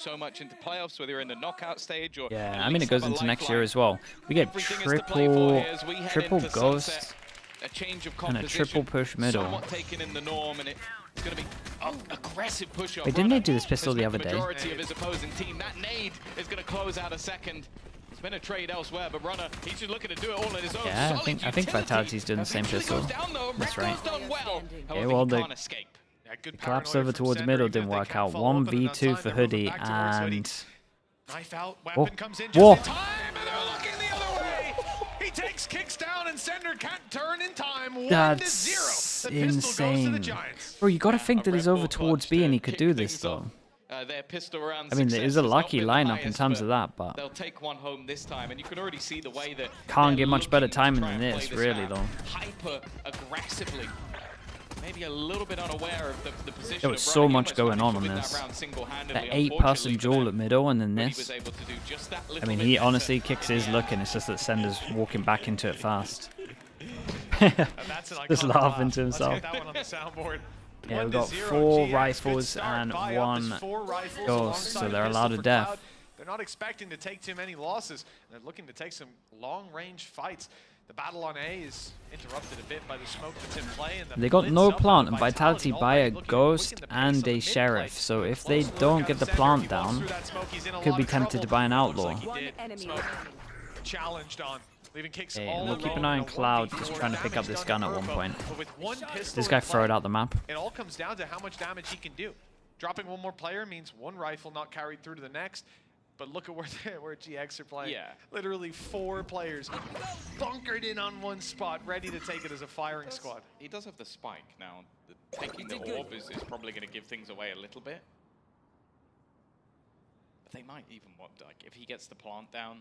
so much into playoffs, whether you're in the knockout stage or yeah, I mean it goes into next year as well. We get triple ghost a change of and a triple push middle. Somewhat taken in the norm, and it's going to be aggressive push up. Wait, didn't they do this pistol the other day? Majority of his opposing team. That nade is going to close out a second. It's been a trade elsewhere, but Runner, he's just looking to do it all on his own. Yeah, I think Vitality's doing the same pistol. That's right. Okay, well the collapse over towards the middle didn't work out. 1v2 for Hoodie and whoa. He takes kicks down and Sender can't turn in time. That's insane. Bro, you gotta think that he's over towards B and he could do this though. I mean, it is a lucky lineup in terms of that, but they'll take one home this time, and you can already see the way that can't get much better timing than this, really though. Hyper aggressively. Maybe a little bit unaware of the position. There was so much going on this. That 8-person duel at middle and then this. I mean, he honestly kicks his look and it's just that Sender's walking back into it fast. Just laughing to himself. Yeah, we've got 4 rifles and 1 ghost, so they're allowed to death. They're not expecting to take too many losses. They're looking to take some long-range fights. The battle on A is interrupted a bit by the smoke that's in play. And they got no plant and Vitality by a ghost and a sheriff, so if they don't get the plant down, could be tempted to buy an outlaw. Hey, we'll keep an eye on Cloud, just trying to pick up this gun at one point. This guy throw it out the map. It all comes down to how much damage he can do. Dropping one more player means 1 rifle not carried through to the next. But look at where GX are playing. Yeah. Literally 4 players bunkered in on one spot, ready to take it as a firing squad. He does have the spike now. Taking the orb is probably going to give things away a little bit. But they might even want, like, if he gets the plant down,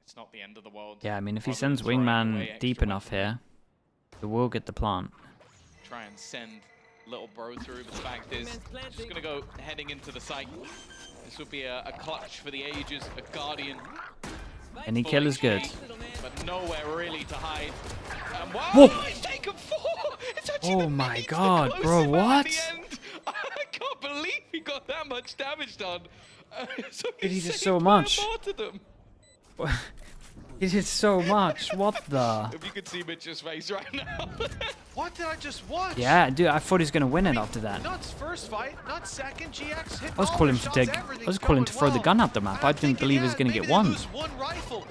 it's not the end of the world. Yeah, I mean, if he sends Wingman deep enough here, he will get the plant. Try and send little bro through, but the fact is, just going to go heading into the site. This would be a clutch for the ages, a guardian. Any kill is good. But nowhere really to hide. Whoa! He's taken 4! Oh my god, bro, what? I can't believe he got that much damage done. So he did so much. He did so much. What the? If you could see Mitch's face right now. What did I just watch? Yeah, dude, I thought he was gonna win it after that. Nuts first fight, not second. GX hit I was calling to throw the gun out the map. I didn't believe he was gonna get one. One rifle.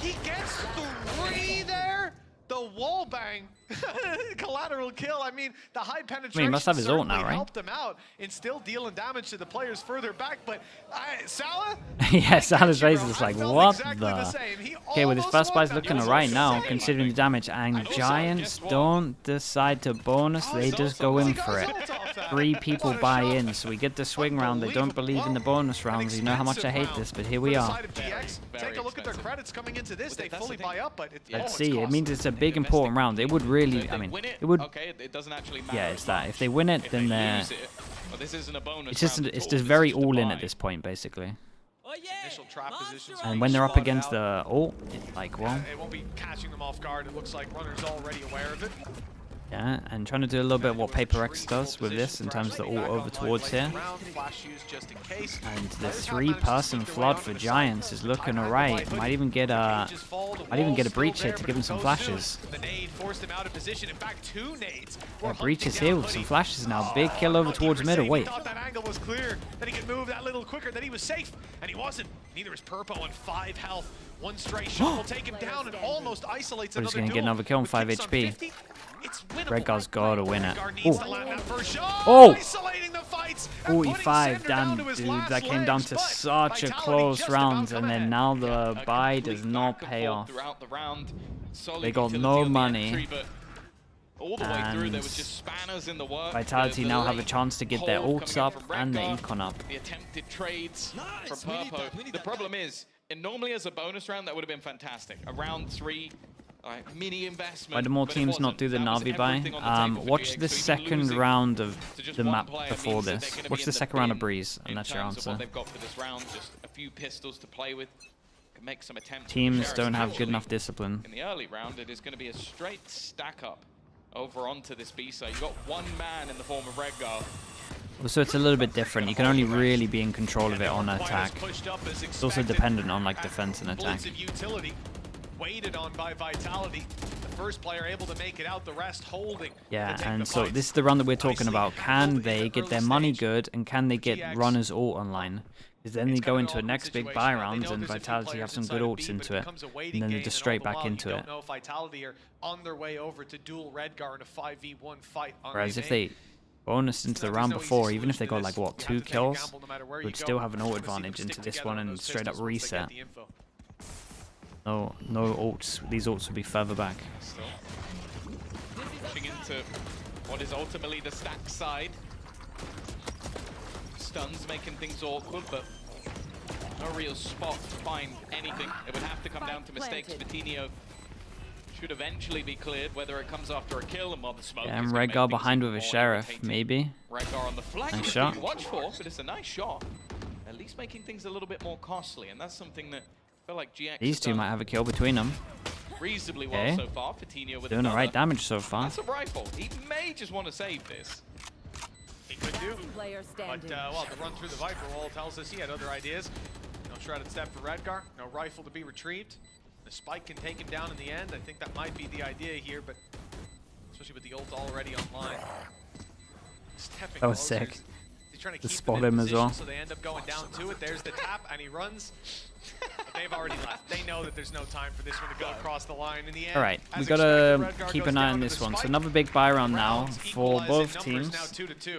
He gets 3 there. The wall bang. Collateral kill. I mean, the high penetration. I mean, he must have his ult now, right? Helped him out and still dealing damage to the players further back. But Salah. Yeah, Salah's face is like, what the? Okay, with his first buy's looking alright now, considering the damage. And Giants don't decide to bonus, they just go in for it. 3 people buy in, so we get the swing round. They don't believe in the bonus rounds. You know how much I hate this, but here we are. Take a look at their credits coming into this. They fully buy up, but let's see. It means it's a big important round. It would really, I mean, it would. Yeah, it's that. If they win it, then they're. It's just very all in at this point, basically. And when they're up against the ult, it's like, well. It won't be catching them off guard. It looks like Runner's already aware of it. Yeah, and trying to do a little bit of what Paper X does with this in terms of the ult over towards here. And the 3-person flood for Giants is looking alright. Might even get a breach here to give him some flashes. Yeah, breach is here with some flashes now. Big kill over towards middle. Wait. That angle was clear. That he could move that little quicker. That he was safe, and he wasn't. Neither is Purpo on 5 health. One stray shot will take him down and almost isolates another. He's gonna get another kill on 5 HP. Redgar's got to win it. Oh! 45, damn, dude. That came down to such a close round, and then now the buy does not pay off. They got no money. And Vitality now have a chance to get their ults up and their econ up. The attempted trades from Purpo. The problem is, and normally as a bonus round, that would have been fantastic. A round 3. Mini investment. Why do more teams not do the Navi buy? Watch the second round of the map before this. Watch the second round of Breeze, and that's your answer. They've got for this round, just a few pistols to play with. Can make some attempts. Teams don't have good enough discipline. In the early round, it is going to be a straight stack up over onto this B side. You've got one man in the form of Redgar. So it's a little bit different. You can only really be in control of it on attack. It's also dependent on like defense and attack. Waited on by Vitality. The first player able to make it out, the rest holding. Yeah, and so this is the run that we're talking about. Can they get their money good, and can they get Runner's ult online? Because then they go into a next big buy round, and Vitality have some good ults into it, and then they're just straight back into it. Vitality are on their way over to duel Redgar in a 5v1 fight. Whereas if they bonus into the round before, even if they got like what, 2 kills, would still have an ult advantage into this one and straight up reset. No ults. These ults would be further back. Pushing into what is ultimately the stack side. Stuns making things awkward, but no real spot to find anything. It would have to come down to mistakes. Vitinho should eventually be cleared, whether it comes after a kill and while the smoke. Yeah, and Redgar behind with a sheriff, maybe. Redgar on the flank. Nice shot. Watch for, but it's a nice shot. At least making things a little bit more costly, and that's something that I feel like GiantX. These two might have a kill between them. Reasonably well so far. Vitinho with doing the right damage so far. That's a rifle. He may just want to save this. He could do. But well, the run through the Viper wall tells us he had other ideas. No shredded step for Redgar. No rifle to be retrieved. The spike can take him down in the end. I think that might be the idea here, but especially with the ult already online. Stepping that was closer. sick. He's trying to To keep spot him as well. So they end up going down to it. There's the tap, and he runs. But they've already left. They know that there's no time for this one to go across the line in the end. All right, we gotta keep an eye on this one. So another big buy round now for both teams.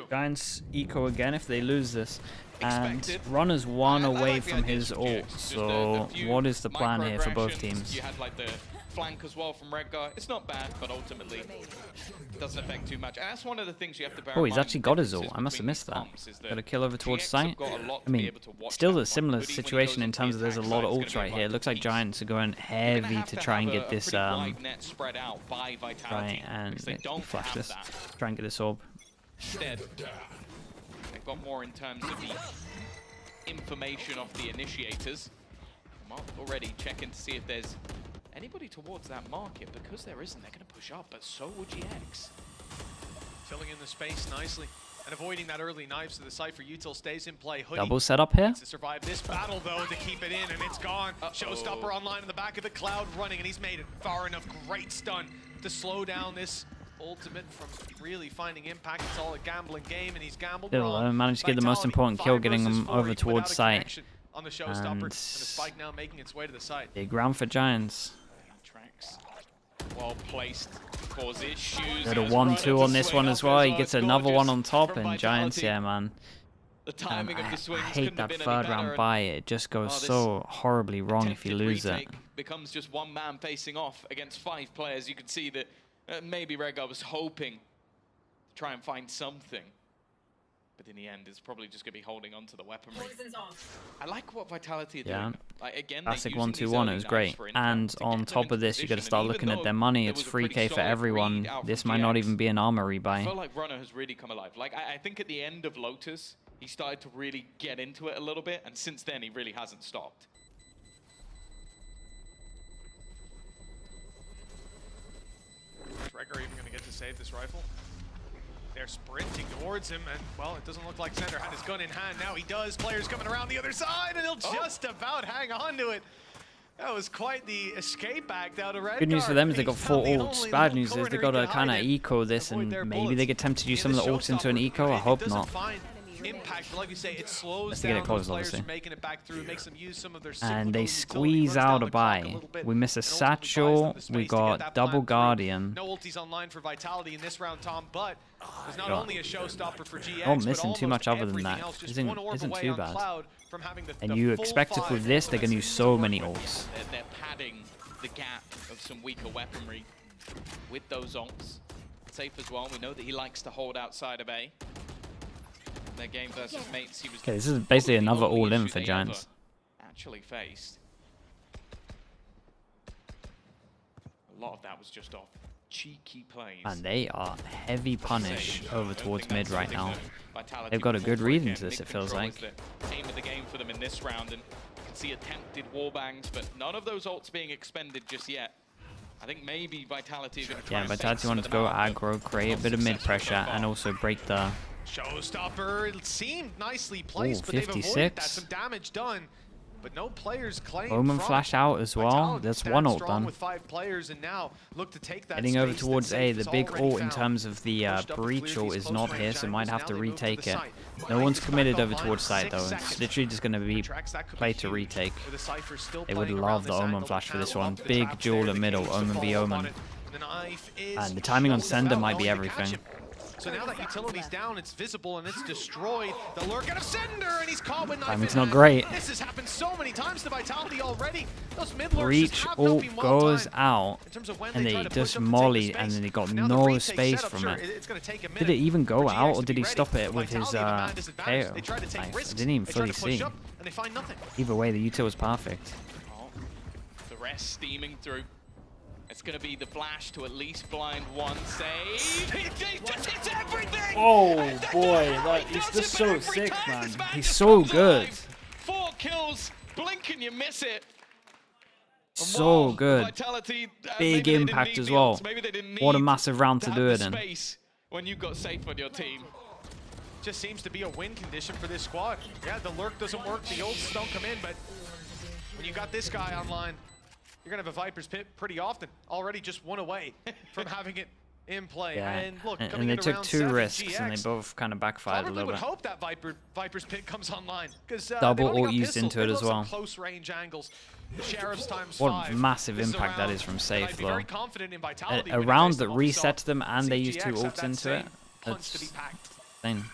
Giants eco again if they lose this. And Runner's one away from his ult. So what is the plan here for both teams? You had like the flank as well from Redgar. It's not bad, but ultimately it doesn't affect too much. And that's one of the things you have to bear in mind. Oh, he's actually got his ult. I must have missed that. Got a kill over towards site. I mean, still a similar situation in terms of there's a lot of ults right here. It looks like Giants are going heavy to try and get this right, and flash this. Try and get this orb. Instead, they've got more in terms of the information of the initiators. Mark already checking to see if there's anybody towards that market. Because there isn't, they're going to push up, but so will GX. Filling in the space nicely and avoiding that early knife, so the Cypher util stays in play. Hoodie double setup here. to survive this battle though, to keep it in, and it's gone. Showstopper online in the back of it, Cloud running, and he's made it far enough. Great stun to slow down this ultimate from really finding impact. It's all a gambling game, and he's gambled wrong. Managed to get the most important kill, getting him over towards site. On the Showstopper, and the spike now making its way to the site. Big round for Giants. Tracks well placed, cause issues. Got a 1-2 on this one as well. He gets another one on top, and Giants, yeah, man. I hate that third round buy. It just goes so horribly wrong if you lose it. Becomes just one man facing off against 5 players. You can see that maybe Redgar was hoping to try and find something. But in the end, it's probably just going to be holding on to the weaponry. I like what Vitality are doing. Like, again, classic 1-2-1, it was great. And on top of this, you got to start looking at their money. It's 3k for everyone. This might not even be an armory buy. I feel like Runner has really come alive. Like, I think at the end of Lotus, he started to really get into it a little bit, and since then, he really hasn't stopped. Is Redgar even going to get to save this rifle? They're sprinting towards him, and, well, it doesn't look like Sender had his gun in hand. Now he does. Players coming around the other side, and he'll just about hang on to it. That was quite the escape act out of Redgar. Good news for them is they got 4 ults. Bad news is they got to kind of eco this, and maybe they get tempted to use some of the ults into an eco. I hope not. Impact, but like you say, it slows down those players from making it back through, makes them use some of their and they squeeze out a buy. We miss a satchel. We got double guardian. No ultis online for Vitality in this round, Tom, but there's not only a showstopper for GX, not missing too much other than that. Isn't too bad. And you expect it with this, they're going to use so many ults. They're padding the gap of some weaker weaponry with those ults. Safe as well. We know that he likes to hold outside of A. Their game versus mates, he was okay, this is basically another all-in for Giants. Actually faced. A lot of that was just off cheeky plays. And they are heavy punish over towards mid right now. They've got a good read into this, it feels like. Aim of the game for them in this round, and you can see attempted warbangs, but none of those ults being expended just yet. I think maybe Vitality are going to try. Yeah, Vitality wanted to go aggro, create a bit of mid pressure, and also break the Showstopper, it seemed nicely placed, Ooh, but they've avoided 56. that. Some damage done, but no players claim. Omen flash out as well. That's one ult done. With 5 players and now look to take that Heading over space towards that A. Safe The has big already ult in found. terms of the Pushed up to breach clear ult these is not close here, range so might have angles. to Now they move to retake the it. site. No one's Back committed over online, towards site though. 6 It's seconds. literally just going to be Tracks, that could be play to huge. retake. With the Cypher still They would playing love around the this Omen angle, flash for this panel one. up the Big traps duel there, in the middle. Kings to Omen v follow up on Omen. it. The knife is And the timing on just sender about might be going to catch everything. him. So now that utility's down, it's visible and it's destroyed. The lurk out of Sender, and he's caught with knife Timing's in not hand. great. This has happened so many times to Vitality already. Those mid lurks Breach just have ult not been well goes timed. out, In terms of when and they try they to just push up and take the molly, space. and then they got Now the no retake space setup, from sure, it. it's going to take a minute. Did it even go for GiantX out, or to did be he stop ready. it with his Vitality have a man disadvantage. KO? They try to take Nice. risks. Didn't even They try fully to push see. up, and they find nothing. Either way, the util was perfect. Oh, the rest steaming through. It's going to be the flash to at least blind one save. It's everything! Oh boy, he's just so sick, man. He's so good. 4 kills, blink and you miss it. So Whoa, good. Vitality, Big maybe they didn't impact need as the well. ults, maybe they didn't What a need massive round to have do the it in. space when you've got Safe on your team. Just seems to be a win condition for this squad. Yeah, the lurk doesn't work, the ults don't come in, but when you got this guy online, you're gonna have a Viper's Pit pretty often. Already just one away from having it in play. Yeah, And look, and coming they into took round 2 7, risks, and they GX both kind of backfired a probably little would bit. hope that Viper's Pit comes online. Because Double they've only ult got used pistols. into They it love as some well. close range angles. The Sheriff's times What 5. massive This is a impact that round is from that Safe, I'd be though. very confident in Vitality A when round they that face them. Also, resets them, and they use 2 GX have ults that into it. same punch to be That's packed. insane.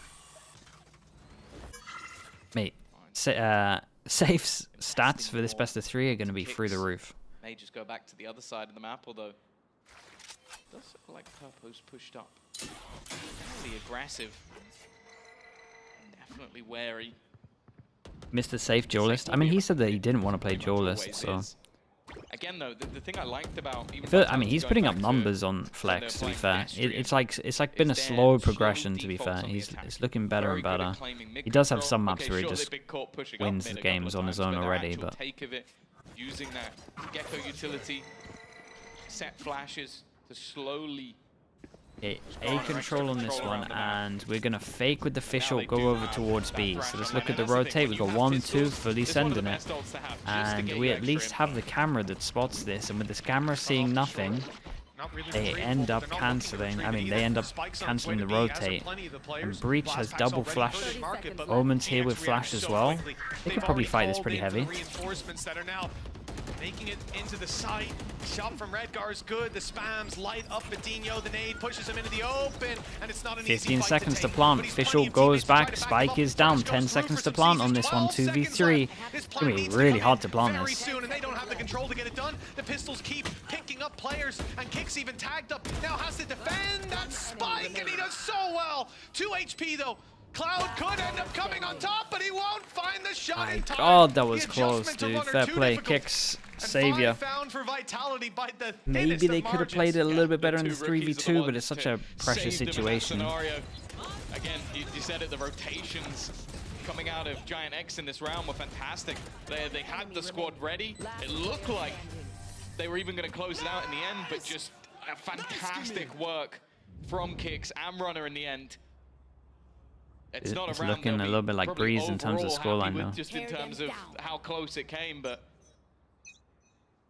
Mate, Safe's stats for this best of 3 are going to be through the roof. May just go back to the other side of the map, although it does look like Purpo's pushed up. Really aggressive. Definitely wary. Mr. Safe duelist. I mean, he said that he didn't want to play duelist, Always so. is. Again, though, the thing I liked about even I mean, he's putting up numbers on Flex. To be fair, it's like been a slow progression. To be fair, it's looking better and better. He does have some maps where he just wins the games on his own already, but take of it, using that Gecko utility, set flashes to slowly. A control on this one, and we're gonna fake with the fish ult, go over towards B. So let's look at the rotate. We got 1, 2, fully sending it, and we at least have the camera that spots this. And with this camera seeing nothing, they end up cancelling. I mean, they end up cancelling the rotate. And Breach has double flash. Omen's here with flash as well. They could probably fight this pretty heavy. Making it into the site. Shot from Redgar is good. The spams light up Bedinho. The nade pushes him into the open, and it's not an 15 easy seconds to take, plant. but he's Fish plenty ult of goes teammates back. to Spike him is up. down. Flash 10 goes seconds through to for some plant on seasons. this one. 12 seconds 2v3. left. This It's plant gonna be needs to really come hard in to plant very this. soon, and they don't have the control to get it done. The pistols keep picking up players, and Kicks even tagged up. Now has to defend that spike, and he does so well. 2 HP though. Cloud could end up coming on top, but he won't find the shot My in time. God, that was The close, adjustment of dude. 1 or Fair 2 play. difficult. Kicks, And savior. 5 found for Vitality by the Maybe thinnest they of could have played it a margins. little bit better in the Two rookies are the 3v2, but it's ones such a to pressure save them in that situation. scenario. Again, you said it, the rotations coming out of GiantX in this round were fantastic. They had the squad ready. It looked like they were even going to close it out in the end, but just a fantastic work from Kicks and Runner in the end. It's not It's a round looking they'll a be little bit like probably Breeze in terms of overall happy scoreline with, now. just in terms of how close it came, but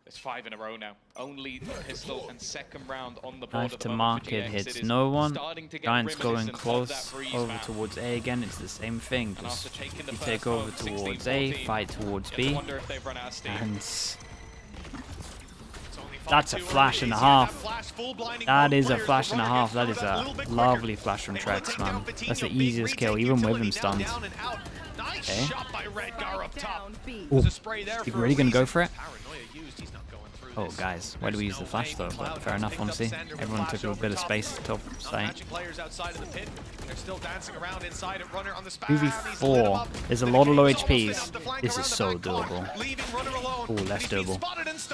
it's 5 in a row now. Only the pistol and second round on the board. Knife at to the moment for market GX. hits It is no one. starting to get Giants going reminiscent of close that Breeze over map. towards A again. It's the same thing. And Just after taking the you first take over home, towards 16-14, A, fight towards you have to B, wonder if they've run out of steam. and It's only that's a 5-2 flash and a early. Yeah, half. that flash full blinding That both is a players. flash The and a runner half. gets That out is of that a little bit lovely quicker. flash from They wanna Trex, take man. down That's the Coutinho. Big easiest kill, retake even with utility him now stunned. down and out. Nice Okay. shot by Redgar up top. Ooh, There's a spray there you for a really gonna go reason. for it? Paranoia used. He's not going through Oh, this. guys, why do we use the There's flash no though? way But Cloud fair enough, picked up honestly. Sender with Everyone flash took a over bit of top. space top Not site. matching players outside of the pit. They're still dancing around inside at Runner on the spam. 2v4. There's a lot of low HPs. This is so doable. Ooh, less doable.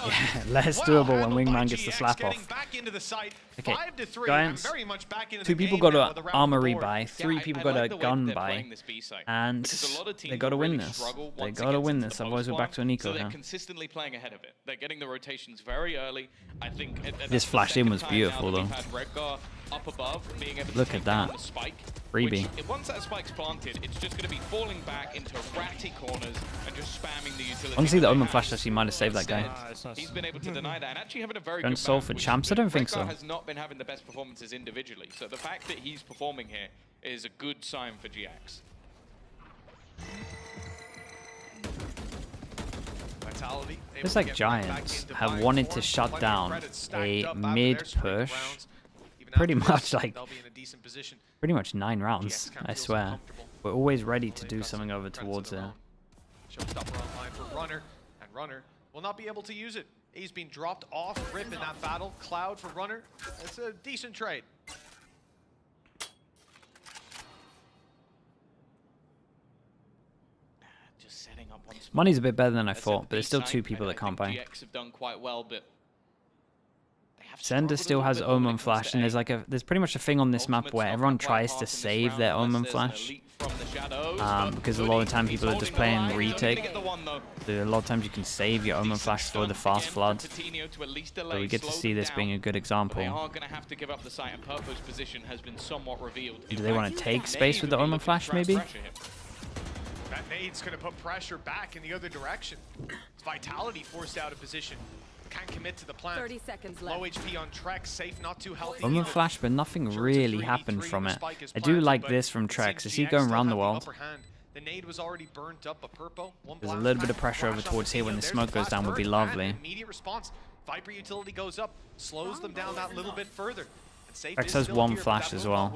Yeah, less doable when Wingman gets the slap off. Okay, Giants. 2 people got a armory buy, 3 people got a gun buy, and they got to win this. They got to win this, otherwise we're back to an So eco they're now. consistently playing ahead of it. They're getting the rotations things very early. I think this flash in was beautiful though. Up above, being able to look at that. the spike, Freebie. Once that spike's planted, it's just going to be falling back into ratty corners and just spamming the utility. Honestly, the Omen flash actually might have saved that guy. He's been able to deny that and actually having a very Don't good solve ban, for which champs? I don't think so. has not been having the best performances individually, so the fact that he's performing here is a good sign for GiantX. It's like GiantX have wanted to shut down a mid push pretty much like 9 rounds, I swear. We're always ready to do something over towards there. Showstopper online for Runner, and Runner will not be able to use it. He's been dropped off rip in that battle. Cloud for Runner. It's a decent trade. Setting up on Money's a bit better than I thought, but there's still 2 people that can't buy. GiantX have done quite well, but Sender still has Omen Flash, and there's pretty much a thing on this map where everyone tries to save their Omen Flash. Because a lot of the time people are just playing retake. So a lot of times you can save your Omen Flash for the fast flood. So we get to see this being a good example. They are going to have to give up the site, and Purpo's position has been somewhat revealed. Do they want to take space with the Omen Flash, maybe? That nade's going to put pressure back in the other direction. It's Vitality forced out of position. Can't commit to the plan. 30 seconds left. Low HP on Trex, safe, not too healthy. Omen Flash, but nothing really happened from it. I do like this from Trex. Is he going around the world? The nade was already burnt up, Purpo. There's a little bit of pressure over towards here when the smoke goes down would be lovely. Immediate response. Viper utility goes up, slows them down that little bit further. Trex has 1 flash as well.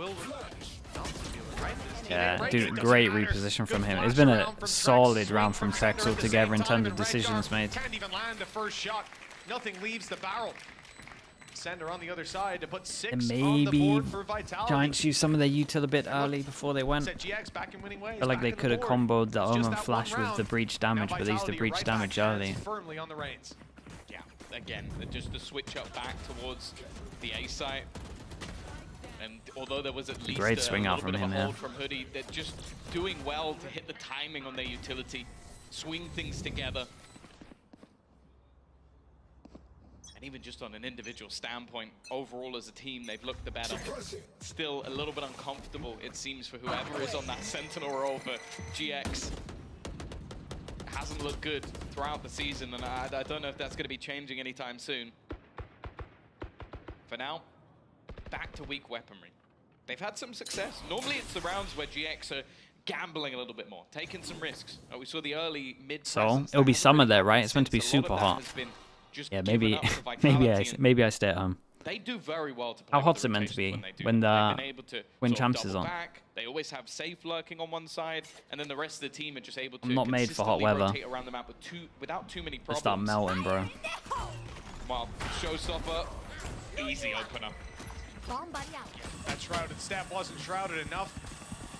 Yeah, dude, great reposition from him. It's been a solid round from Trex altogether in terms of decisions made. Can't even land the first shot. Nothing leaves the barrel. Sender on the other side to put 6 And on the maybe board for Vitality. Giants used some of their util a bit early before they went. I feel like they could have comboed the Omen Flash with the breach damage, but they used the breach damage early. Firmly on the reins. Yeah, again, just the switch up back towards the A site. And although there was at least great swing out little from bit of a him, hold from Hoodie, they're just doing well to hit the timing on their utility, swing things together. And even just on an individual standpoint, overall as a team, they've looked the better. Still a little bit uncomfortable, it seems, for whoever is on that Sentinel role for GX. Hasn't looked good throughout the season, and I don't know if that's going to be changing anytime soon. For now, back to weak weaponry. They've had some success. Normally it's the rounds where GX are gambling a little bit more, taking some risks. We saw the early mid. So it'll be summer there, right? It's meant to be super hot. Yeah, maybe I stay at home. They do very well to play. How hot's it meant to be when champs is on? They always have safe lurking on one side, and then the rest of the team are just able to. I'm not made for hot weather. Around the map without too many problems. Let's start melting, bro. Well, showstopper, easy opener. That shrouded step wasn't shrouded enough.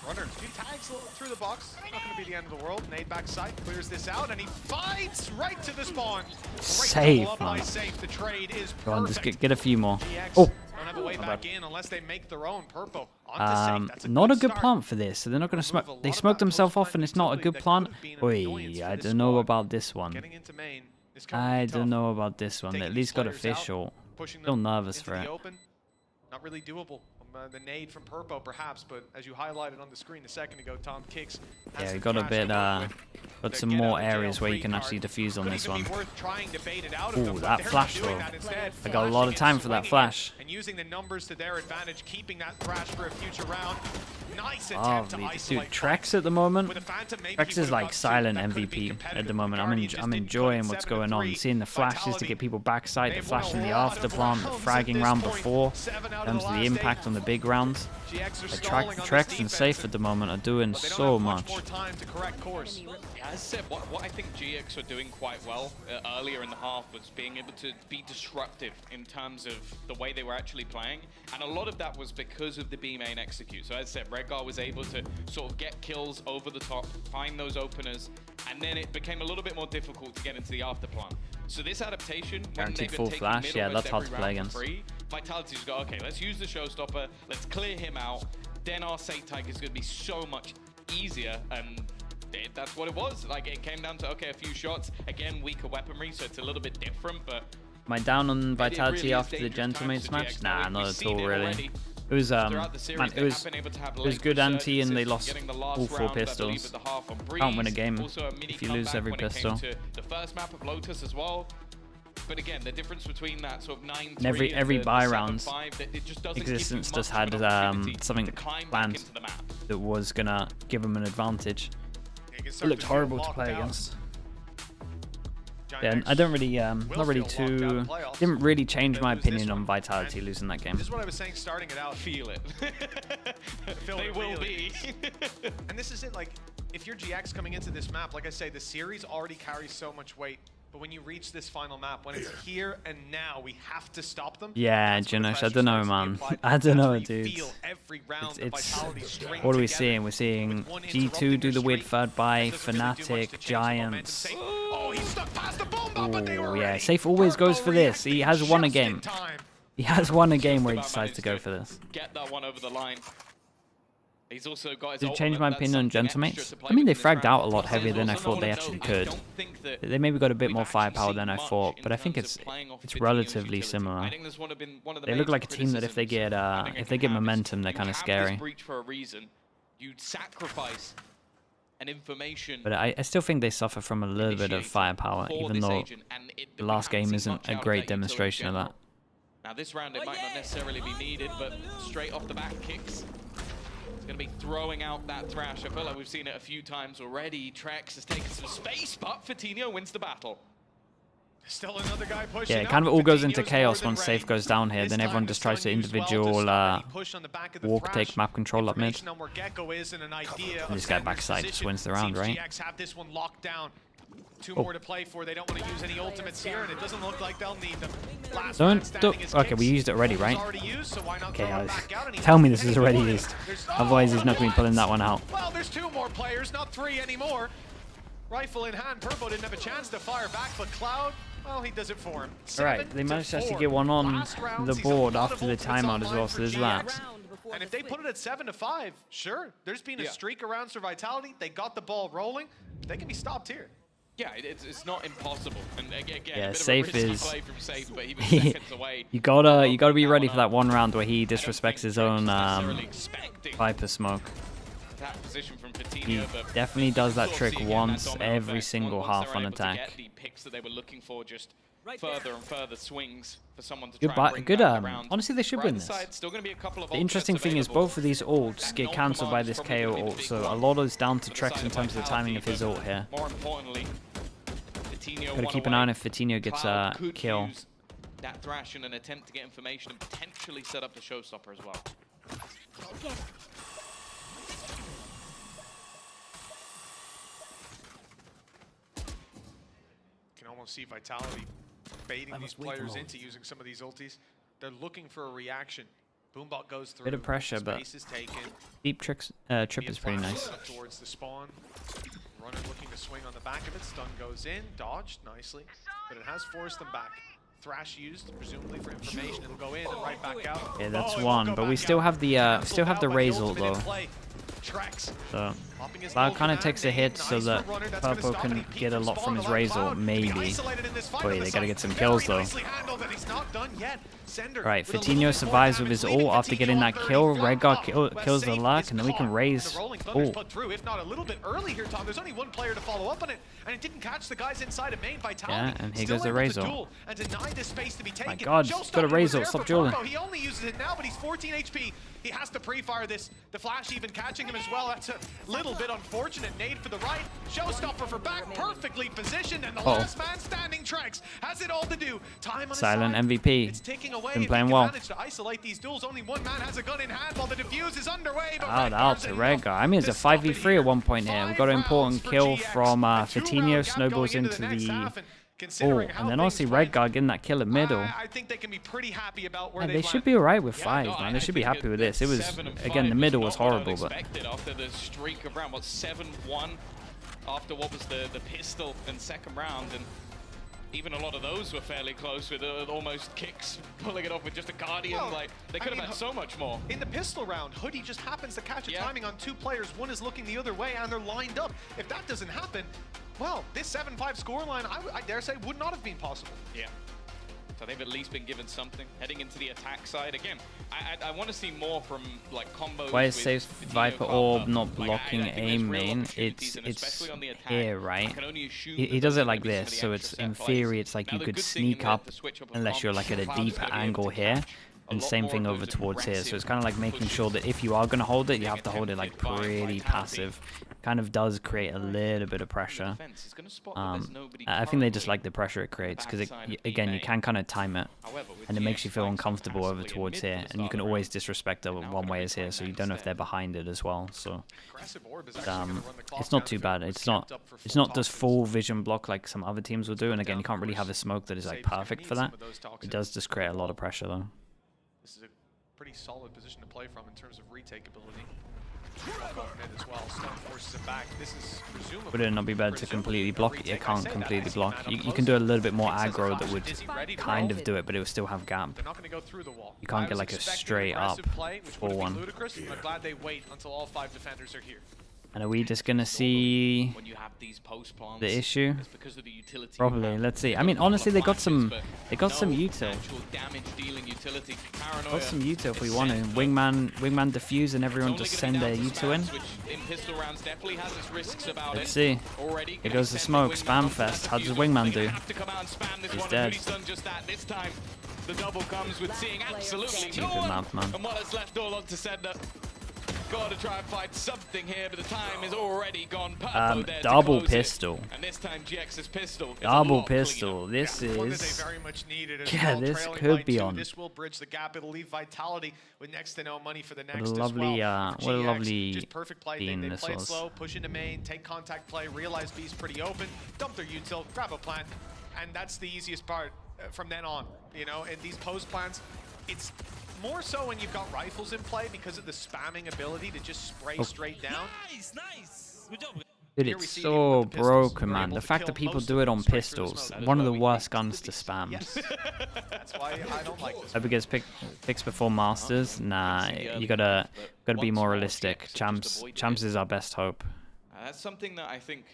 Runner, 2 tags through the box. Not going to be the end of the world. Nade back sight, clears this out, and he fights right to the spawn. Safe, man. The trade is Go on, just get a few more. GX Oh, don't have a way back in unless they make their own. Purpo not a good plant for this. So they're not going to smoke. They smoked themselves off, and it's not a good plant. Oi, I don't know about this one. I don't know about this one. They at least got a fish short. Still nervous for it. Not really doable. The nade from Purpo, perhaps, but as you highlighted on the screen a second ago, Tom Kicks. Yeah, we got a bit, got some more areas where you can actually defuse on this one. Ooh, that flash though. I got a lot of time for that flash. And using the numbers to their advantage, keeping that thrash for a future round. Nice attempt to isolate. Dude, Trex at the moment. Trex is like silent MVP at the moment. I'm enjoying what's going on. Seeing the flashes to get people backside, the flash in the after plant, the fragging round before. In terms of the impact on the big rounds. Trex and Safe at the moment are doing so much. As I said, what I think GX are doing quite well earlier in the half was being able to be disruptive in terms of the way they were actually playing. And a lot of that was because of the B main execute. So as I said, Redgar was able to sort of get kills over the top, find those openers, and then it became a little bit more difficult to get into the after plan. So this adaptation, guaranteed full flash, yeah, that's hard to play against. Vitality's got, okay, let's use the showstopper, let's clear him out, then our Sate Tag is going to be so much easier, and that's what it was. Like, it came down to, okay, a few shots, again, weaker weaponry, so it's a little bit different, but Am I down on Vitality really is after the dangerous times Gentleman's for match? GX. Nah, Now, not we've at seen all, it really. already. It was Throughout the series, man, they it was have been able to have it was late good ante, and they resurgences, lost getting the all last 4 round, I believe, pistols. at the half on Breeze. Can't win a game Also a mini if you lose comeback every when it pistol. came to the first map of Lotus as well. But again, the difference between that sort of 9-3 And every and buy the rounds 7-5, that it just doesn't existence give you just much had of an opportunity something to climb back planned into the map. that was gonna give them an advantage. It looked horrible to play against. Yeah, I don't really, not really too, didn't really change my opinion on Vitality losing that game. This is what I was saying starting it out. Feel it. They will be. And this is it, like, if you're GX coming into this map, like I say, the series already carries so much weight. But when you reach this final map, when it's here and now, we have to stop them. Yeah, Janosh, I don't know, man. I don't know, dude. What are we seeing? We're seeing G2 do the weird third buy, Fnatic, Giants. Oh, he stuck past the bomb, but they were Yeah, ready. Safe always goes for this. He has won a Just in game. time. He has won a game where he Just about decides to go for this. Get that one over the line. He's also got his Did it change ultimate. my That's opinion on something Gentlemates? extra to play I mean, they with in this fragged out a round. lot heavier than I Also, thought they no, actually I could. don't think that They maybe got a bit we've more actually firepower seen than I much thought, in but I think terms of it's playing off it's Fitino's relatively utility. similar. I think that's one of the They look major like a team that if they criticisms get I think if I they can get have is momentum, they're you kind of have scary. this breach for a reason. You'd sacrifice an information. But I still think they suffer from a little bit of initiator firepower, for even this though agent, and the we last haven't game seen isn't much a out of great that utility in demonstration of that. general. Now this round it might not necessarily be needed, but straight off the back kicks. It's going to be throwing out that Thrash. I feel like we've seen it a few times already. Trex has taken some space, but Fitino wins the battle. Still another guy pushing Yeah, it kind of all goes into Fitino's chaos more than once Safe ready. goes down here. This Then everyone time just the tries to stun used well to individual stop any push on the back of the walk, Thrash. take map control up mid. Information on where Gecko is and an idea And of this guy Xander's backside just position. wins the round, Seems right? GX have this one locked down. Two Oh. more to play for. They don't want to use any ultimates here, and it doesn't look like they'll need them. Last Don't- man standing don't- is okay, we Kicks. used it already, right? Already used, so why not Okay, throw it back out? And he tell me doesn't this is take already one. used. There's- Otherwise, he's not going to be what? pulling that one out. Well, there's 2 more players, not 3 anymore. Rifle in hand, Purpo didn't have a chance to fire back, but Cloud, well, he does it for him. Alright, they managed to actually 7-4. get one on Last round the sees a board lot of after the ultimates timeout as online well, for so there's GX. that. And if they put it at 7-5, sure. There's been a streak around for Vitality. They got the ball rolling. They can be stopped here. Yeah, it's not impossible. And again, Yeah, a bit of a Safe risky is- play from Safe, but he was seconds away. You gotta be ready for that one round where he disrespects his own Viper smoke. That position from Fitino, He but definitely does that sort of trick seeing, again, once that domino every effect. single Once half they're on able to attack. get the picks that they were looking for, just further and further swings for someone to Good, try and bring good. back around. Honestly, they should win Right this. side, still going to be a couple of The interesting ultimates thing is available. both of these ults get cancelled by this KO ult, so a lot is down to Trex in terms of the timing of his ult here. More importantly, Fitino Gotta keep an eye on if Fitino gets Cloud a could kill. use that Thrash in an attempt to get information and potentially set up the showstopper as well. Can almost see Vitality baiting these players into using some of these ultis. They're looking for a reaction. Boombot goes through. Bit of pressure, but space is taken. deep trip is pretty nice. Up towards the spawn. Runner looking to swing on the back of it. Stun goes in, dodged nicely, but it has forced them back. Thrash used, presumably for information. It'll go in and right back out. Yeah, that's it won't one, go but we back still out. have the Cancelled out by Raze the ult ultimate in though. play. Trex. So Popping his Cloud low kind of command takes a nade. hit so Nice that for Runner. That's gonna Purple stop can any peek get a from lot spawn. from his Allow Raze Cloud ult, to be maybe. isolated in this fight Oh on yeah, the they gotta side. get some kills Very though. nicely handled, and he's not done yet. Sender Right, with a little Fitino bit survives more with his damage, leaving ult after Fitino getting on that 30 kill. flat Redguard top. kills the Safe luck, is and then we can caught. raise. The rolling thunder's Oh, put through, if not a little bit early here, Tom. There's only one player to follow up on it, and it didn't catch the guys inside of main. Vitality. Yeah, and here still goes the able to Raze ult. duel and deny this space to be taken. God, Showstopper got a Raze was ult, there stop for dueling. Purpo. He only uses it now, but he's 14 HP. He has to pre-fire this. The flash even catching him as well. That's a little bit unfortunate. Nade for the right. Showstopper for back. Perfectly positioned. And the last man standing, Trex, has it all to do. Time on his Silent side. MVP. It's ticking away. Been If playing he can well. manage to isolate these duels. Only one man has a gun in hand while the defuse is underway. But Out Redguard's to enough Redguard. I mean, it's a to stop it 5v3 at one point here. We got an 5 important rounds for kill GX. from A 2-round Fitino, gap snowballs going into next the half, and Oh, considering how and then things obviously went, Redguard getting that kill in middle. I think they can be pretty happy about where Yeah, they they've should landed. be alright with Yeah, 5, no, man. They I should be think happy with that this. It was, 7 and again, the 5 middle not was what I'd horrible, but expected after the streak of round, what, 7-1 after what was the pistol in second round, and even a lot of those were fairly close with almost kicks pulling it off with just a Guardian. Well, Like they I could have mean, had so much more. In the pistol round, Hoodie just happens to catch a Yeah. timing on 2 players. One is looking the other way, and they're lined up. If that doesn't happen, well, this 7-5 scoreline, I dare say, would not have been possible. Yeah. So they've at least been given something. Heading into the attack side again. I want to see more from like combos. Why is with safe Vito Viper Carper. Orb not Like, blocking I think aim there's real main? opportunities, and It's especially on the attack, here, I right? can only assume He that does there's it like gonna be some of this, the so extra it's set in plays. theory it's like Now, you the could good thing sneak with up the switch up of unless you're like at a Cloud's deeper gonna be able angle to here. catch a And lot same more thing of over those towards here. So it's aggressive kind of like making pushes. sure that if you are going to hold it, you Being have to hold it like attempted by pretty Vitality. passive. Kind of does create a little bit of pressure. Defense is gonna spot that there's nobody I think they just currently like the pressure it creates because backside of again, you B-main. can kind of time it. However, with And it makes you GiantX feel so uncomfortable over passively towards in mid here, for the and you start can of the always round. disrespect the Now one gonna way be is here, playing so you that don't know if they're instead. behind it as well. So Aggressive Orb is actually gonna run the clock it's not down too if it bad. was It's kept not up for it's full not this toxins. full vision block like some other teams will do. And again, down you can't really have a course. smoke that is like Sabe's gonna perfect need for some that. of those It toxins does just for create a the lot of ball. pressure though. This is a pretty solid position to play from in terms of retake ability. Walk off mid as well. Stone forces it back. This is presumably. Would it not be better to completely block it? You retake. I can't say that, completely I see man block. up You close. can do a little bit more Kicks as a aggro that flash. would Is he ready to kind roll? of do it, but it would still have gap. They're not going to go through the wall. You can't I get was like a expecting straight an aggressive up play, which would have 4-1. been ludicrous, but glad they wait until all 5 defenders are here. And are we just gonna see When you have these post plants, the issue? it's because of the utility you Probably. have. Let's see. You've I got mean, a couple honestly, of they got flashes, some. but They got some no util. actual damage-dealing utility. Paranoia Got some util if we is want to. set, but Wingman defuse, and it's everyone only just gonna be send their down to util in. spams, which in pistol rounds definitely has its risks about Let's it. see. Already Here gonna goes be the sending smoke. Wingman Spam onto that fest. How does defusal. Wingman They're do? gonna have to come out and spam this He's one, and dead. Moody's done just that. This time, the double comes with seeing absolutely no Stupid one. map, man. And what has left all on to sender. Got to try and find something here, but the time is already gone. Purpo there to Double close it. pistol. And this time GX's pistol is a Double lot cleaner. pistol. This One that is. they very much needed as Yeah, well, this trailing could by be 2. on. This will bridge the gap. It'll leave Vitality with next to no money for the What a next lovely, as well. what a GX, lovely just perfect play. beam They this play it was. slow, push into main, take contact play, realize B's pretty open, dump their util, grab a plant, and that's the easiest part from then on. You know, and these post plants, it's more so when you've got rifles in play because of the spamming ability to just spray straight down. Nice. Good job. Dude, Here we it's see it even so with the pistols. broken, They're man. able The to fact that kill people most do of it them on straight through the pistols, smoke. That is one of why the we worst hate guns to spam. Yes. That's why I don't like this. Hope it gets picks before Masters. Nah, you gotta be more realistic. Champs is our best hope. That's something that I think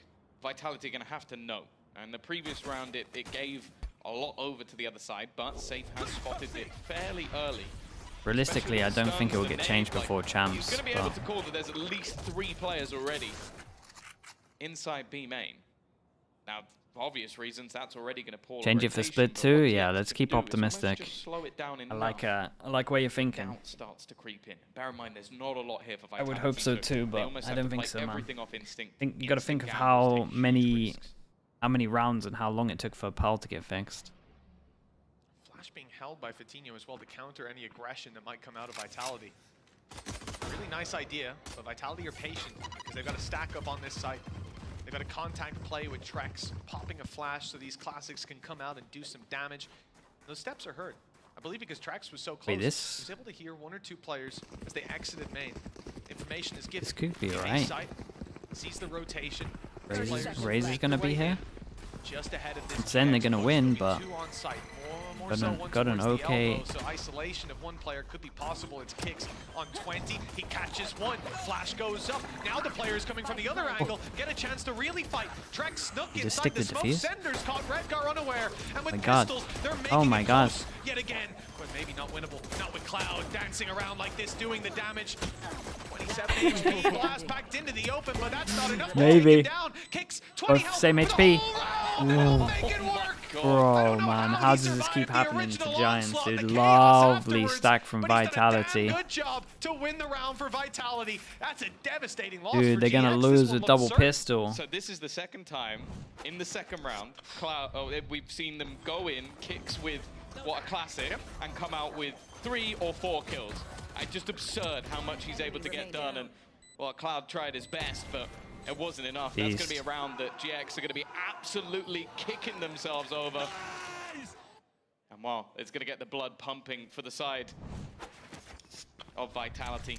Vitality are going to have to know. And the previous round, it gave a lot over to the other side, but Safe has spotted it fairly early. Realistically, I don't think it will get changed before He's Champs. going to be able But to call that there's at least 3 players already inside B main. Now, for obvious reasons, that's already going to pull. change it for split 2? Yeah, let's keep optimistic. Slow it down I like where you're thinking. Doubt starts to creep in. Bear in mind, there's not a lot here for I Vitality. would hope so too, they but almost I have don't to think play so, man. everything off instinct. You got to think of Instant gambles take huge risks. how many rounds and how long it took for Pearl to get fixed. Flash being held by Fatinho as well to counter any aggression that might come out of Vitality. Really nice idea, but Vitality are patient because they've got to stack up on this site. They've got a contact play with Trex, popping a flash so these classics can come out and do some damage. Those steps are heard. I believe because Trex was so close, Wait, this- he was able to hear 1 or 2 players as they exited main. Information is given. This could be In A alright. site, sees the rotation. Razor's gonna be here. Just ahead of this. It's then they're gonna win, There'll but be 2 on site. More got so an- one got an towards the okay- elbow, so isolation of one player could be possible. It's Kicks on 20. He catches one. Flash goes up. Now the players coming from the other angle get a chance to really fight. Trex snuck He just inside stick the the smoke. defuse? Senders caught Redgar unaware. And with My God. pistols, they're making Oh my it God. close yet again. But maybe not winnable. Not with Cloud dancing around like this, doing the damage. 27 HP blast backed into the open, but that's not enough. to Maybe. take it down. Kicks 20 Both health same for the HP. whole round. They'll make it work. I Bro, don't know man, how how he does this survived keep the happening to original Giants, onslaught, dude? the chaos Lovely afterwards, stack from but he's done a damn Vitality. good job to win the round for Vitality. That's a devastating loss Dude, for they're gonna GX. This lose one with looks double certain. pistol. So this is the second time in the second round, we've seen them go in, Kicks with what a classic, and come out with 3 or 4 kills. Just absurd how much he's able to get done. And well, Cloud tried his best, but it wasn't enough. That's going to be a round that GX are going to be absolutely kicking themselves over. And well, it's going to get the blood pumping for the side of Vitality.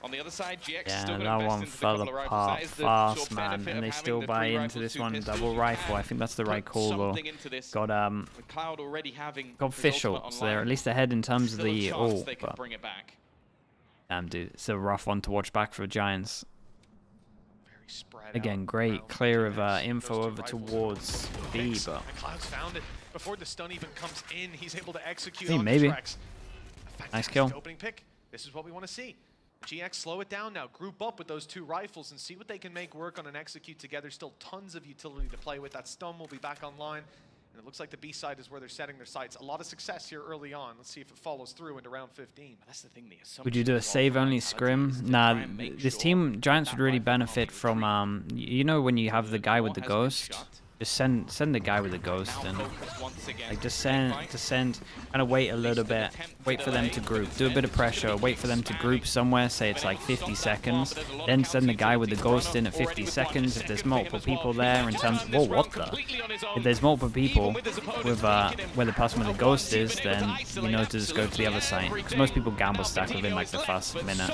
On the other side, GX is Yeah, still going to that invest one into the fell couple of rifles. apart That is the fast, sort of man, benefit and of they having still the buy 3 into rifles, this 2 one. pistols. Double You rifle. I can think that's the put right call, though. something into this. Got With Cloud already having got his Fischl, ultimate so they're at online, least ahead in terms of still a the chance they can but bring it back. damn, dude, it's a rough one to watch back for Giants. Very spread Again, out great around clear of GiantX. info Those two over rifles towards B, Hicks, but and Cloud's found it before the stun even comes in. He's able to execute Hey, on maybe. Trex. A Nice fantastic kill. opening pick. This is what we want to see. GX slow it down now, group up with those two rifles and see what they can make work on and execute together. Still tons of utility to play with. That stun will be back online. And it looks like the B side is where they're setting their sights. A lot of success here early on. Let's see if it follows through into round 15. That's the thing, would you do a save-only scrim? Nah, this team, Giants would really benefit from, you know when you have the guy with the ghost? Just send the guy with the ghost and like just send kind of wait a little bit, wait for them to group, do a bit of pressure, wait for them to group somewhere, say it's like 50 seconds, then send the guy with the ghost in at 50 seconds. If there's multiple people there in terms of, whoa, what the? If there's multiple people with where the person with the ghost is, then you know to just go to the other side, because most people gamble stack within like the first minute.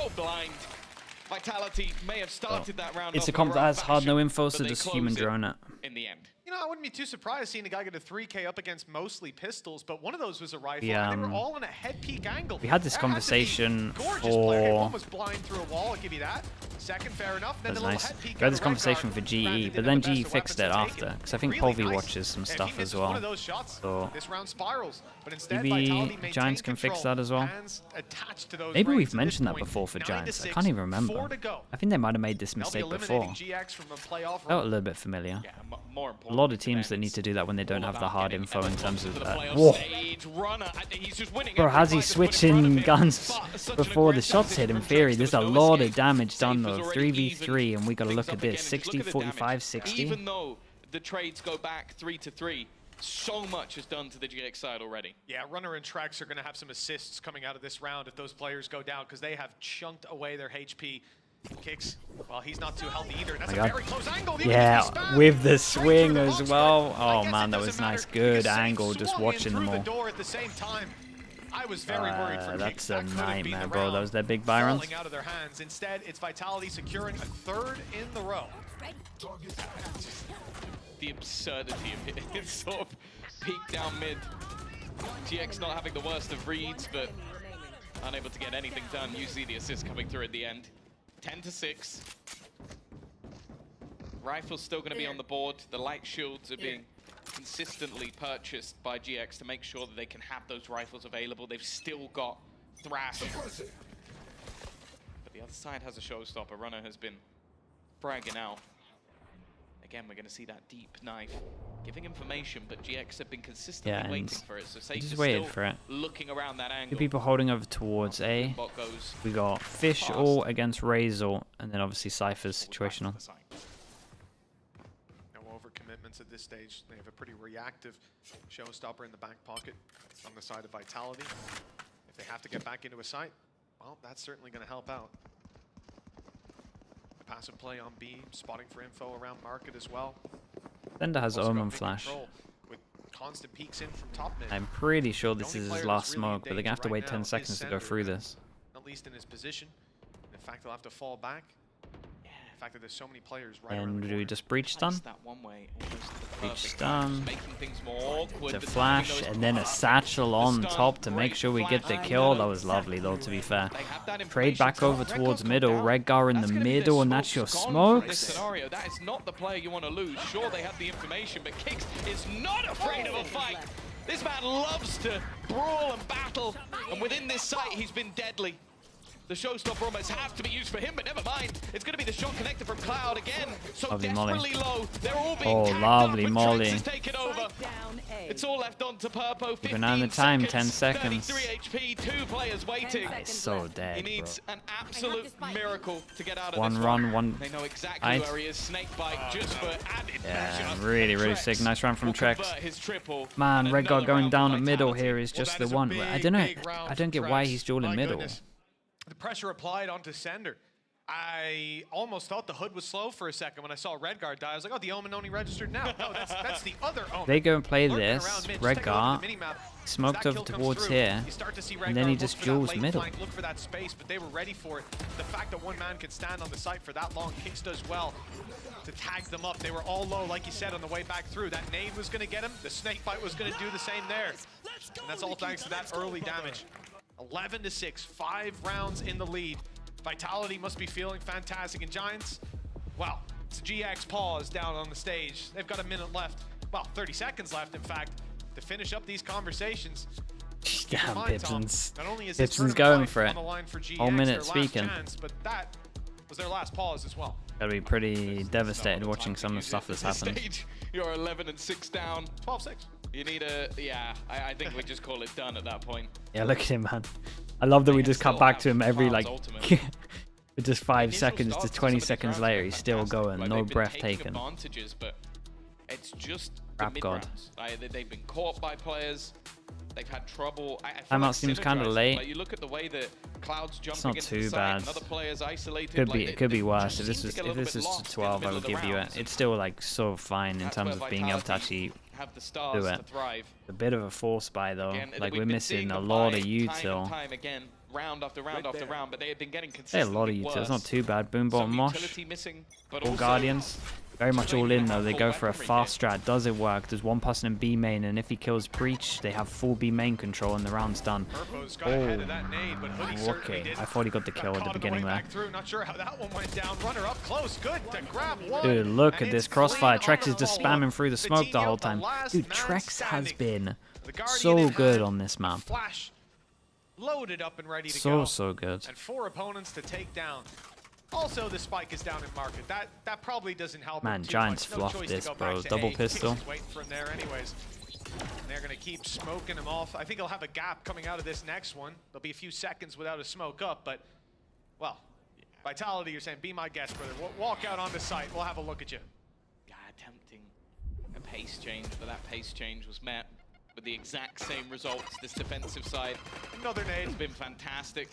Vitality may have started that round It's a off comp in that the has right hard no fashion, info, but so they just close human it drone it. in the end. You know, I wouldn't be too surprised seeing a guy get a 3K up against mostly pistols, but one of those was a rifle, and they were all in a head peak angle. We had this That had to be conversation gorgeous play. Okay, for... one was blind through a wall, I'll give you that. Second, fair enough. Then That was the little nice. head peek We had this out of conversation Redguard. for Granted, GE, they but then didn't have GE the fixed best it weapons to after, take because I think Really Polvi nice. watches some If he stuff as misses one well. of those shots, So this round spirals. But instead, maybe Vitality maintained Giants can fix control. that as well. Hands attached to those Maybe rings we've at this mentioned that point. before for 9 to Giants. I 6, can't even remember. 4 to go. I think they might have made this They'll be mistake eliminating before. GX from a playoff Felt a run. little bit familiar. Yeah, more A important lot of to teams them, that need it's to do that when they don't all have the about hard getting info in everyone terms to of the that. playoff Whoa! stage. Runner, he's just winning Bro, every how's he fight that's put in front of switching him. guns But such an before the aggressive shots hit? In from theory, Trex, there's there a was no lot of escape. damage done Safe was though. already 3v3, and we gotta things look up at this. again. 60, Look at the 45, damage. 60. Even though the trades go back 3-3, so much is done to the GX side already. Yeah, Runner and Trex are going to have some assists coming out of this round if those players go down, because they have chunked away their HP. Kicks, well, he's not too healthy either. That's My a God. very close angle. Yeah, with the swing as well. I Oh guess man, it that doesn't was matter nice. Good because Safe angle, just swung in watching them through all. the door at the same time. I was very worried for That's Kicks. a That could have been nightmare, the bro. That round was their big buy round. falling out of their hands. Instead, it's Vitality securing a third in the row. The absurdity of it. It's sort of peaked down mid. GX not having the worst of reads, but unable to get anything done. You see the assist coming through at the end. 10-6. Rifle's still going to be on the board. The light shields are being consistently purchased by GX to make sure that they can have those rifles available. They've still got Thrash. But the other side has a showstopper. Runner has been fragging out. Again, we're going to see that deep knife giving information, but GX have been consistently waiting for it. So Safe just is waited still for it. looking around that angle. Two people holding over towards A. Bot goes We got Fish all against Razor, and then obviously Cypher's situational. No overcommitments at this stage. They have a pretty reactive showstopper in the back pocket on the side of Vitality. If they have to get back into a site, well, that's certainly going to help out. Passive play on B, spotting for info around market as well. Thunder has Also got Omen big Flash. control with constant peeks in from top mid. I'm pretty sure this The only is player his who's last really in smoke, but they're danger gonna have to right wait now 10 is seconds to go Sender, through this. Not least in his position. In fact, they'll have to fall back. The fact that there's so many players right around And the do we corner. just breach stun? That one way, almost the Breach perfect stun. match, making things more awkward, To but flash, having those and then a satchel on top to make sure we get the kill. That was lovely though, to be fair. They have that Trade back information. over Red towards Guard's middle. gone down. Redgar in That's the gonna be their middle, and that's your smoke's gone from this smokes. scenario. That is not the player you want to lose. Sure, they have the information, but Kicks is not afraid of a fight. This man loves to brawl and battle, and within this site, he's been deadly. The showstopper almost has to be used for him, but never mind. It's going to be the shot connector from Cloud again. So Lovely molly. desperately low. They're all being Oh, tagged lovely up, and molly. Trex has taken over. It's all left on to Purpo. 15 an hour time, 10 seconds. seconds. 33 HP, 2 players waiting. He's so dead, He bro. needs an absolute miracle to get out of One this run, one They know exactly hide. where he is. Snakebite just for added Yeah, pressure. really, really Trex sick. Nice run from will Trex. convert his triple. Man, And Redgar another going round down for at middle Vitality. here is just that the is a one. big, I don't know. big round I don't for get why Trex. he's dueling My middle. goodness. The pressure applied onto Sender. I almost thought the hood was slow for a second when I saw Redguard die. I was like, oh, the Omen only registered now. No, that's the other Omen. They go and play Lurking this. around mid. Just take a look at Redgar the minimap. smoked As that over kill comes towards through, here, you start to see and then he Redguard just look for that duels late middle. flank, look for that space, but they were ready for it. The fact that one man can stand on the site for that long, Kicks does well to tag them up. They were all low, like you said, on the way back through. That nade was going to get him. The snakebite was going to do the same there. And that's all thanks to that early damage. 11-6, 5 rounds in the lead. Vitality must be feeling fantastic. And Giants, well, It's a GX pause down on the stage. They've got a minute left. Well, 30 seconds left, in fact, to finish up these conversations. Damn, Pipson's. Pipson's Pipson's going for it. GX, Whole minute speaking. Chance, but that was their last pause as well. Gotta be pretty devastated watching some of the stuff that's happened. Stage, you're 11 and 6 down. 12-6. You need a, yeah, I think we just call it done at that point. Yeah, look at him, man. I love that we just cut back to him every, like, Ultimate. with just 5 seconds to 20 seconds later, he's still going, Like, no they've been breath taking taken. advantages, but it's just the Crap god. mid-rounds. They've been caught by players. They've had trouble. I feel Timeout like seems kinda Synergize, late. Like, you look at the way that Cloud's jumping not into too the site bad. and other players isolated. Could like, be, it could be they worse. just If this seem was, to get a if little this bit was lost to in the 12, I middle would of the give you it. rounds, It's still like so fine in that's terms where of being able to Vitality actually have the stars do it. to thrive. A bit of a force buy though. Again, Like we've we're been seeing missing a them lot buy of time and util. time again, round after round after round, but they have been getting Hey, a consistently lot of util. It's not worse. too bad. Boom bottom Some mosh. utility missing, but All also Guardians. Very much all in though. They go for a Weaponry fast strat. Does it work? There's one person in B main, and if he kills Breach, they have full B main control, and the round's done. Purpo's got ahead of that nade, but Hoodie certainly Okay, didn't. I thought he got the kill at the Caught on beginning way there. back through. Not sure how that one went down. Runner up close. Good to grab one. Dude, look And at this it's crossfire. clean Trex is on just the follow-up. spamming through the smoke the Vitinho, whole the time. last Dude, man Trex has standing. been The Guardian so in good hand, on this map. Flash loaded up and ready to So, go. so good. And 4 opponents to take down. Also, the spike is down in market. That probably doesn't help. Man, him too Giants much. No fluffed choice to this, go bro. back to Double A. pistol. He's waiting for him there anyways. And they're gonna keep smoking him off. I think he'll have a gap coming out of this next one. There'll be a few seconds without a smoke up, but well, Vitality, you're saying, be my guest, brother. Walk out on the site. We'll have a look at you. Yeah, attempting a pace change, but that pace change was met with the exact same results. This defensive side Another nade. has been fantastic.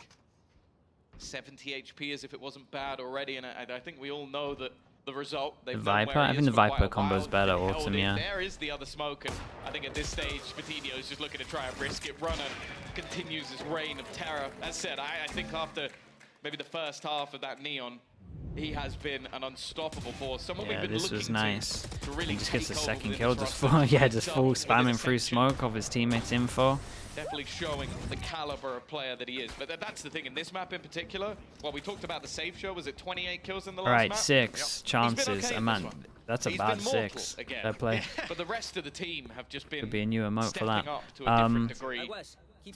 70 HP as if it wasn't bad already, and I think we all know that the result. The They've Viper? known where I he think is the for quite Viper a combo's while. better, They held Autumn, it. yeah. There is the other smoke, and I think at this stage, Vitinho's just looking to try and risk it. Runner continues his reign of terror. As said, I think after maybe the first half of that Neon, he has been an unstoppable force. Someone Yeah, we've been this looking was nice. to really He just gets the take over second within kill, this just roster. full, yeah, just Done full within spamming through Ascension. smoke off his teammates' info. Definitely showing the caliber of player that he is. But that's the thing, in this map in particular, well, we talked about the safe show, was it 28 kills in the last Alright, map? 6 He's been chances. okay And in this man, one. that's a He's bad been mortal 6. again. Fair play. But the rest of the team have just been Could be a new emote for stepping that. up to a different degree.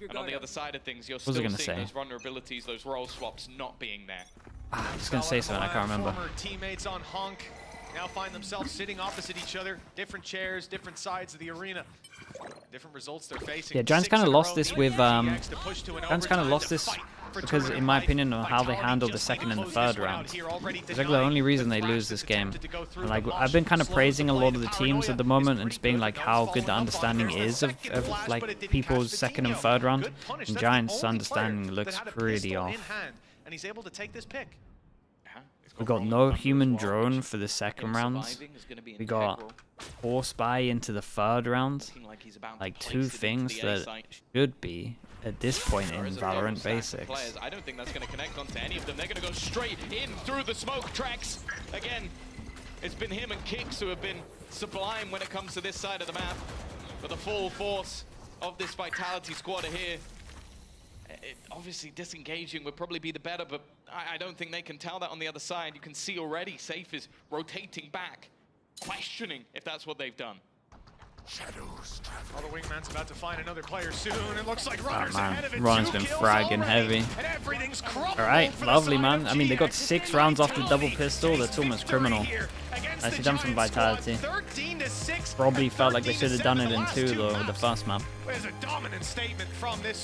And on the other side of things, you're was still I seeing gonna say? those vulnerabilities, those role swaps not being there. I was going to say something, I can't remember. Former teammates on Honk now find themselves sitting opposite each other, different chairs, different sides of the arena. Different results they're facing. Yeah, Giants 6 kind in of a lost row, this needing with, GX to push to an Giants kind of overtime lost to this fight for because, tournament in my life. opinion, of how they Vitality handled the just second and the closed third this one out round. here, already It's like the denying only reason the they thrash lose this that's game. attempted to go through And the like, mosh. I've been kind of Slows praising a play lot to of the Paranoia teams at the is moment pretty and just being good, like but how now good the following up on understanding first and is of second flash, but like it didn't people's catch second and Vitinho. third round. Good punish. And That's the Giants' only player understanding that looks had a pretty pistol in off. hand, and he's able to take this pick. We got no human drone for the second round. We got force buy into the third round. Like 2 things that should be at this point in Valorant Basics. Players. I don't think that's going to connect onto any of them. They're going to go straight in through the smoke tracks. Again, it's been him and Kicks who have been sublime when it comes to this side of the map. But the full force of this Vitality squad are here. Obviously disengaging would probably be the better, but I don't think they can tell that on the other side. You can see already Safe is rotating back, questioning if that's what they've done. All the wingman's about to find another player soon. It looks like Runner's man, ahead of it. Runner's 2 been kills fragging already, heavy. and everything's crumbled Alright, for the lovely side man. of I mean, they got GX. 6 rounds off the double Vitality pistol. That's almost criminal. Nicely done from Vitality. Probably felt like they should have done it in 2 though with the first map. There's a dominant statement from this